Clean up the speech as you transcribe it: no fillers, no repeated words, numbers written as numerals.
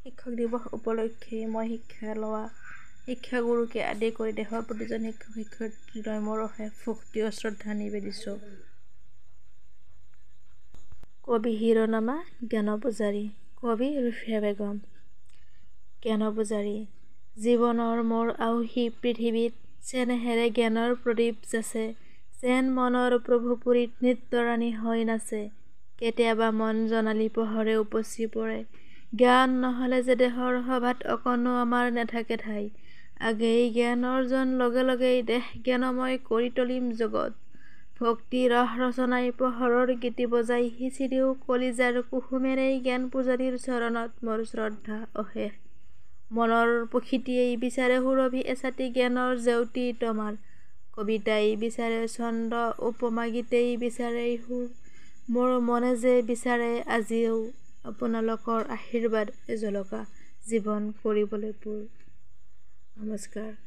শিক্ষক দিৱস উপলক্ষে মই শিক্ষা লোৱা শিক্ষাগুৰুকে আদি কৰি দেশৰ প্ৰতিজন শিক্ষক শিক্ষয়িত্ৰীলৈ মোৰ অশেষ ভক্তি আৰু শ্ৰদ্ধা নিবেদিছোঁ। কবি শিৰোনামা জ্ঞানপূজাৰী। কবি ৰুফিয়া বেগম। জ্ঞানপূজাৰী। জীৱনৰ মোৰ আঁউসী পৃথিৱীত চেনেহেৰে জ্ঞানৰ প্ৰদীপ যাচে, যেন মনৰ প্ৰভুপুৰীত নৃত্যৰাণী হৈ নাচে। কেতিয়াবা মন জনালী পোহৰে উপচি পৰে, জ্ঞান নহ'লে যে দেশৰ সভাত অকণো আমাৰ নেথাকে ঠাই। আগেয়ে জ্ঞান অৰ্জন লগে লগেই দেশ জ্ঞানময় কৰি তুলিম জগত। ভক্তি ৰস ৰচনাই পোহৰৰ গীতি বজাই সিঁচি দিওঁ কলিজাৰ কুসুমেৰেই জ্ঞান পূজাৰীৰ চৰণত মোৰ শ্ৰদ্ধা অশেষ। মনৰ প্ৰকৃতিয়েই বিচাৰে সুৰভি এছাতি জ্ঞানৰ জেউতি তমাৰ। কবিতাই বিচাৰে ছন্দ উপমা গীতেই বিচাৰে সুৰ। মোৰ মনে যে বিচাৰে আজিও আপোনালোকৰ আশীৰ্বাদ এজলকা জীৱন কৰিবলৈ পূৰ। নমস্কাৰ।